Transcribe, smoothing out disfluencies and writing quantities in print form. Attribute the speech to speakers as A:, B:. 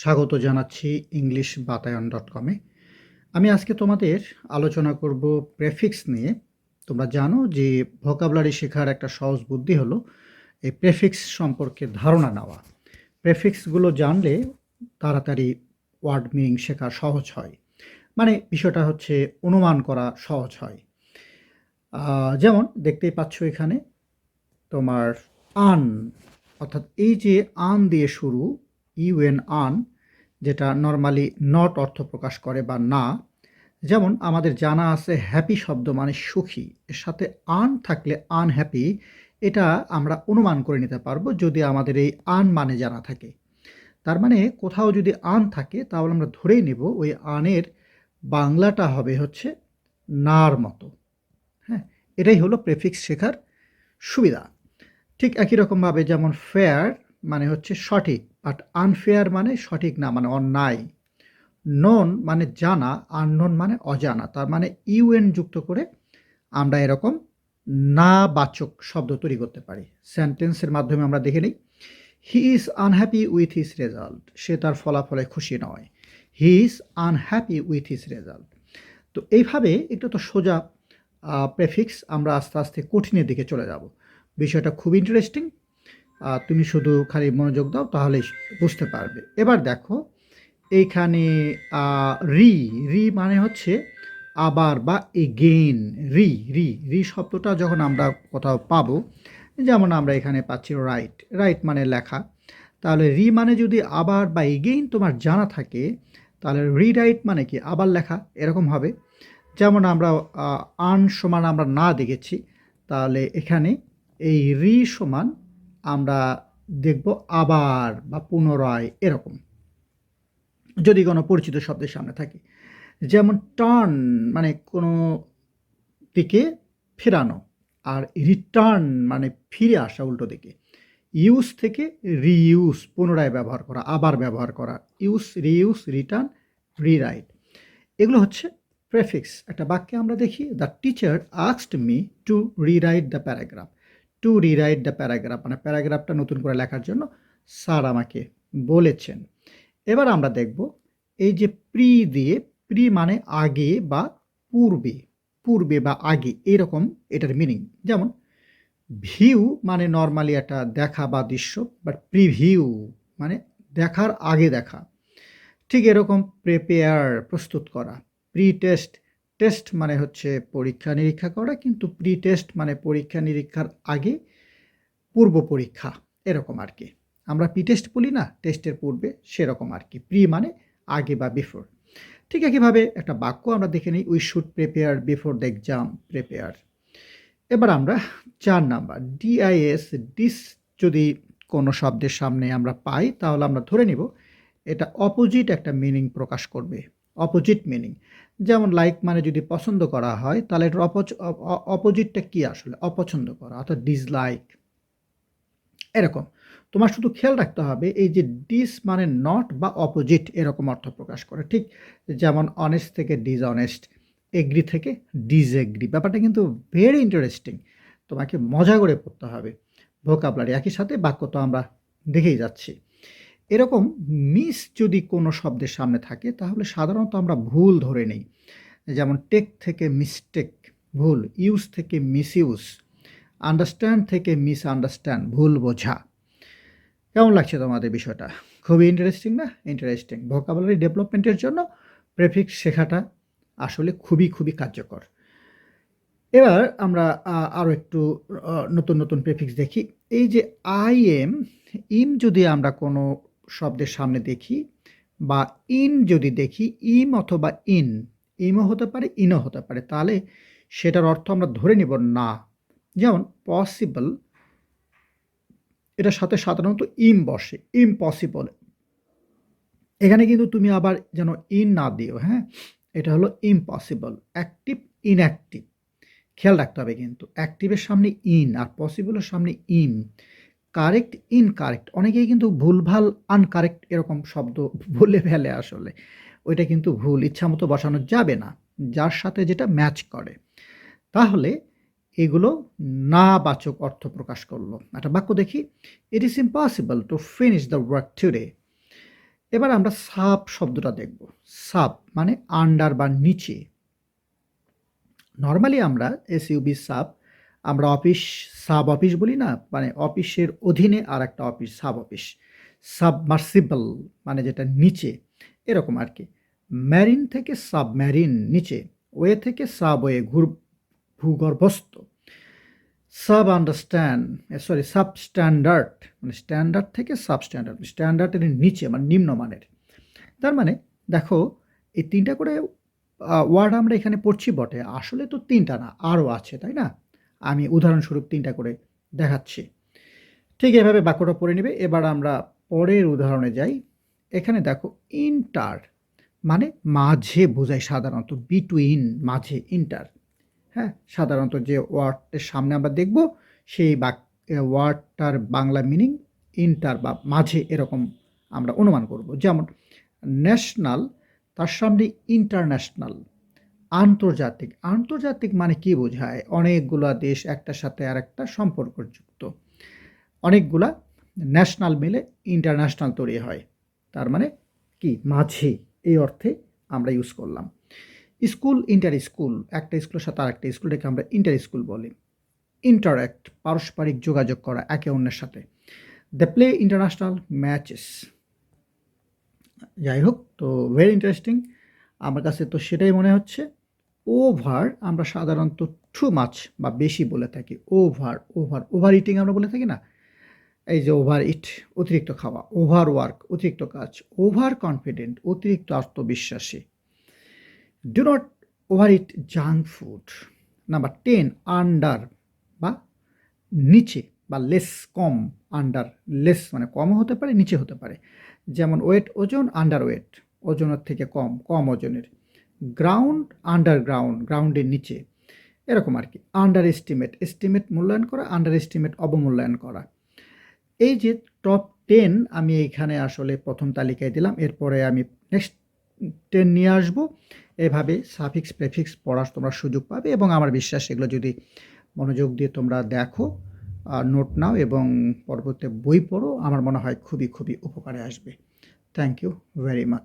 A: স্বাগত জানাচ্ছি ইংলিশ বাতায়ন.com-এ। আমি আজকে তোমাদের আলোচনা করব প্রেফিক্স নিয়ে। তোমরা জানো যে ভোকাবুলারি শেখার একটা সহজ বুদ্ধি হলো এই প্রেফিক্স সম্পর্কে ধারণা নেওয়া। প্রেফিক্সগুলো জানলে তাড়াতাড়ি ওয়ার্ড মিনিং শেখা সহজ হয়। মানে বিষয়টা হচ্ছে অনুমান করা সহজ হয়। যেমন দেখতেই পাচ্ছ এখানে তোমার আন, অর্থাৎ এই যে আন দিয়ে শুরু আন, যেটা নর্মালি নট অর্থ প্রকাশ করে বা না। যেমন আমাদের জানা আছে হ্যাপি শব্দ মানে সুখী, এর সাথে আন থাকলে আনহ্যাপি, এটা আমরা অনুমান করে নিতে পারবো যদি আমাদের এই আন মানে জানা থাকে। তার মানে কোথাও যদি আন থাকে তাহলে আমরা ধরেই নেব ওই আনের বাংলাটা হবে হচ্ছে নার মতো। হ্যাঁ, এটাই হলো প্রেফিক্স শেখার সুবিধা। ঠিক একই রকমভাবে যেমন ফেয়ার মানে হচ্ছে সঠিক, বাট আনফেয়ার মানে সঠিক না, মানে অন্যায়। নন মানে জানা, আননোন মানে অজানা। তার মানে ইউএন যুক্ত করে আমরা এরকম না বাচক শব্দ তৈরি করতে পারি। সেন্টেন্সের মাধ্যমে আমরা দেখে নিই। He is unhappy with his result, সে তার ফলাফলে খুশি নয়। He is unhappy with his result. তো এইভাবে একটু তো সোজা প্রেফিক্স, আমরা আস্তে আস্তে কঠিনের দিকে চলে যাব। বিষয়টা খুব ইন্টারেস্টিং। তুমি শুধু খালি মনোযোগ দাও তাহলেই বুঝতে পারবে। এবার দেখো এইখানে রি, রি মানে হচ্ছে আবার বা এগেইন। রি রি রি শব্দটা যখন আমরা কোথাও পাবো, যেমন আমরা এখানে পাচ্ছি রাইট, রাইট মানে লেখা। তাহলে রি মানে যদি আবার বা এগেইন তোমার জানা থাকে, তাহলে রিরাইট মানে কি আবার লেখা, এরকম হবে। যেমন আমরা আন সমান আমরা না দেখেছি, তাহলে এখানে এই রি সমান আমরা দেখব আবার বা পুনরায়, এরকম যদি কোনো পরিচিত শব্দের সামনে থাকে। যেমন টার্ন মানে কোনো দিকে ফেরানো, আর রিটার্ন মানে ফিরে আসা উল্টো দিকে। ইউজ থেকে রিইউজ, পুনরায় ব্যবহার করা, আবার ব্যবহার করা। ইউজ, রিইউজ, রিটার্ন, রিরাইট, এগুলো হচ্ছে প্রেফিক্স। একটা বাক্যে আমরা দেখি, the teacher asked me to rewrite the paragraph. To rewrite the paragraph মানে প্যারাগ্রাফটা নতুন করে লেখার জন্য স্যার আমাকে বলেছেন। এবার আমরা দেখব এই যে প্রি দিয়ে, প্রি মানে আগে বা পূর্বে, পূর্বে বা আগে, এরকম এটার মিনিং। যেমন ভিউ মানে নর্মালি একটা দেখা বা দৃশ্য, বাট প্রিভিউ মানে দেখার আগে দেখা। ঠিক এরকম প্রিপেয়ার প্রস্তুত করা। প্রি টেস্ট, টেস্ট মানে হচ্ছে পরীক্ষা নিরীক্ষা করা, কিন্তু প্রি টেস্ট মানে পরীক্ষা নিরীক্ষার আগে পূর্ব পরীক্ষা, এরকম আর কি। আমরা প্রি টেস্ট বলি না, টেস্টের পূর্বে, সেরকম আর কি। প্রি মানে আগে বা বিফোর। ঠিক একইভাবে একটা বাক্য আমরা দেখে নিই, we should prepare before the exam, prepare. এবার আমরা 4 নাম্বার ডিআইএস, ডিস যদি কোনো শব্দের সামনে আমরা পাই তাহলে আমরা ধরে নিব এটা অপোজিট একটা মিনিং প্রকাশ করবে, অপোজিট মিনিং। যেমন লাইক মানে যদি পছন্দ করা হয়, তাহলে এটার অপোজিটটা কি আসলে? অপছন্দ করা, অর্থাৎ ডিসলাইক, এরকম। তোমার শুধু খেয়াল রাখতে হবে এই যে ডিস মানে নট বা অপোজিট, এরকম অর্থ প্রকাশ করে। ঠিক যেমন অনেস্ট থেকে ডিসঅনেস্ট, এগ্রি থেকে ডিসএগ্রি। ব্যাপারটা কিন্তু ভেরি ইন্টারেস্টিং, তোমাকে মজা করে পড়তে হবে। ভোকাবুলারি একই সাথে বাক্য তো আমরা দেখেই যাচ্ছি। এরকম মিস যদি কোনো শব্দের সামনে থাকে তাহলে সাধারণত আমরা ভুল ধরে নেই। যেমন টেক থেকে মিস্টেক, ভুল। ইউজ থেকে মিসইউজ। আন্ডারস্ট্যান্ড থেকে মিসআন্ডারস্ট্যান্ড, ভুল বোঝা। কেমন লাগছে তোমাদের বিষয়টা? খুবই ইন্টারেস্টিং না? ইন্টারেস্টিং। ভোকাবুলারি ডেভেলপমেন্টের জন্য প্রেফিক্স শেখাটা আসলে খুবই খুবই কার্যকর। এবার আমরা আরও একটু নতুন নতুন প্রেফিক্স দেখি। এই যে আই এম, ইম যদি আমরা কোনো শব্দের সামনে দেখি, বা ইন যদি দেখি, ইম অথবা ইন, ইমও হতে পারে ইনও হতে পারে, তাহলে সেটার অর্থ আমরা ধরে নিব না। যেমন পসিবল, এটার সাথে সাধারণত ইম বসে, ইম্পসিবল। এখানে কিন্তু তুমি আবার যেন ইন না দিও, হ্যাঁ। এটা হলো ইম্পসিবল। Active inactive. খেয়াল রাখতে হবে কিন্তু অ্যাক্টিভের সামনে ইন আর পসিবলের সামনে ইন। কারেক্ট, ইনকারেক্ট অনেকেই কিন্তু ভুলভাল আনকারেক্ট এরকম শব্দ বলে ফেলে আসলে। ওইটা কিন্তু ভুল, ইচ্ছামতো বসানো যাবে না। যার সাথে যেটা ম্যাচ করে। তাহলে এগুলো না-বাচক অর্থ প্রকাশ করলো। একটা বাক্য দেখি, "it is impossible to finish the work today." এবার আমরা সাব শব্দটা দেখব। সাব মানে আন্ডার বা নিচে। নরমালি আমরা এসইউবি সাব আমরা অফিস সাব অফিস বলি না? মানে অফিসের অধীনে আরেকটা অফিস সাব অফিস। সাবমার্সিবল মানে যেটা নিচে এরকম আরকি। মেরিন থেকে সাবমেরিন নিচে, ওয়ে থেকে সাবওয়ে ভূগর্ভস্থ। সাবস্ট্যান্ডার্ড মানে স্ট্যান্ডার্ড থেকে সাবস্ট্যান্ডার্ড। স্ট্যান্ডার্ডের নিচে মানে নিম্নমানের। তার মানে দেখো এই ৩ টা করে ওয়ার্ড আমরা এখানে পড়ছি বটে। আসলে তো ৩ টা না, আরও আছে, তাই না? আমি উদাহরণস্বরূপ ৩ টা করে দেখাচ্ছি। ঠিক এভাবে বাক্যটা পড়ে নিবে। এবার আমরা পরের উদাহরণে যাই। এখানে দেখো ইন্টার মানে মাঝে বোঝায় সাধারণত, বিটুইন মাঝে ইন্টার। হ্যাঁ? সাধারণত যে ওয়ার্ডের সামনে আমরা দেখব সেই ওয়ার্ডটার বাংলা মিনিং ইন্টার বা মাঝে এরকম আমরা অনুমান করব। যেমন ন্যাশনাল তার সামনে ইন্টারন্যাশনাল। আন্তর্জাতিক, আন্তর্জাতিক মানে কি বোঝায়? অনেকগুলা দেশ একটার সাথে আরেকটা সম্পর্কযুক্ত। অনেকগুলা ন্যাশনাল মিলে ইন্টারন্যাশনাল তৈরি হয়। তার মানে কি? মাঝে, এই অর্থে আমরা ইউজ করলাম। স্কুল, ইন্টার স্কুল, একটা স্কুলের সাথে আরেকটা স্কুলটাকে আমরা ইন্টার স্কুল বলি। ইন্টারঅ্যাক্ট পারস্পরিক যোগাযোগ করা একে অন্যের সাথে। They play international matches. যাই হোক, তো ভেরি ইন্টারেস্টিং। আমার কাছে তো সেটাই মনে হচ্ছে। ওভার আমরা সাধারণত টু মাচ বা বেশি বলে থাকি। ওভার ইটিং আমরা বলে থাকি না? এই যে ওভার ইট অতিরিক্ত খাওয়া, ওভার ওয়ার্ক অতিরিক্ত কাজ, ওভার কনফিডেন্ট অতিরিক্ত আত্মবিশ্বাসী। Do not over it junk food. Number 10 under বা নিচে বা লেস কম। আন্ডার লেস মানে কমও হতে পারে, নিচে হতে পারে। যেমন ওয়েট ওজন, আন্ডার ওয়েট ওজনের থেকে কম, কম ওজনের। গ্রাউন্ড, আন্ডারগ্রাউন্ড গ্রাউন্ডের নিচে এরকম আর কি। আন্ডার এস্টিমেট, এস্টিমেট মূল্যায়ন করা, আন্ডার এস্টিমেট অবমূল্যায়ন করা। এই যে টপ 10 আমি এইখানে আসলে প্রথম তালিকায় দিলাম। এরপরে আমি নেক্সট 10 নিয়ে আসবো। এভাবে সাফিক্স প্রেফিক্স পড়ার তোমরা সুযোগ পাবে এবং আমার বিশ্বাস এগুলো যদি মনোযোগ দিয়ে তোমরা দেখো, নোট নাও এবং পরবর্তী বই পড়ো, আমার মনে হয় খুবই উপকারে আসবে। Thank you very much.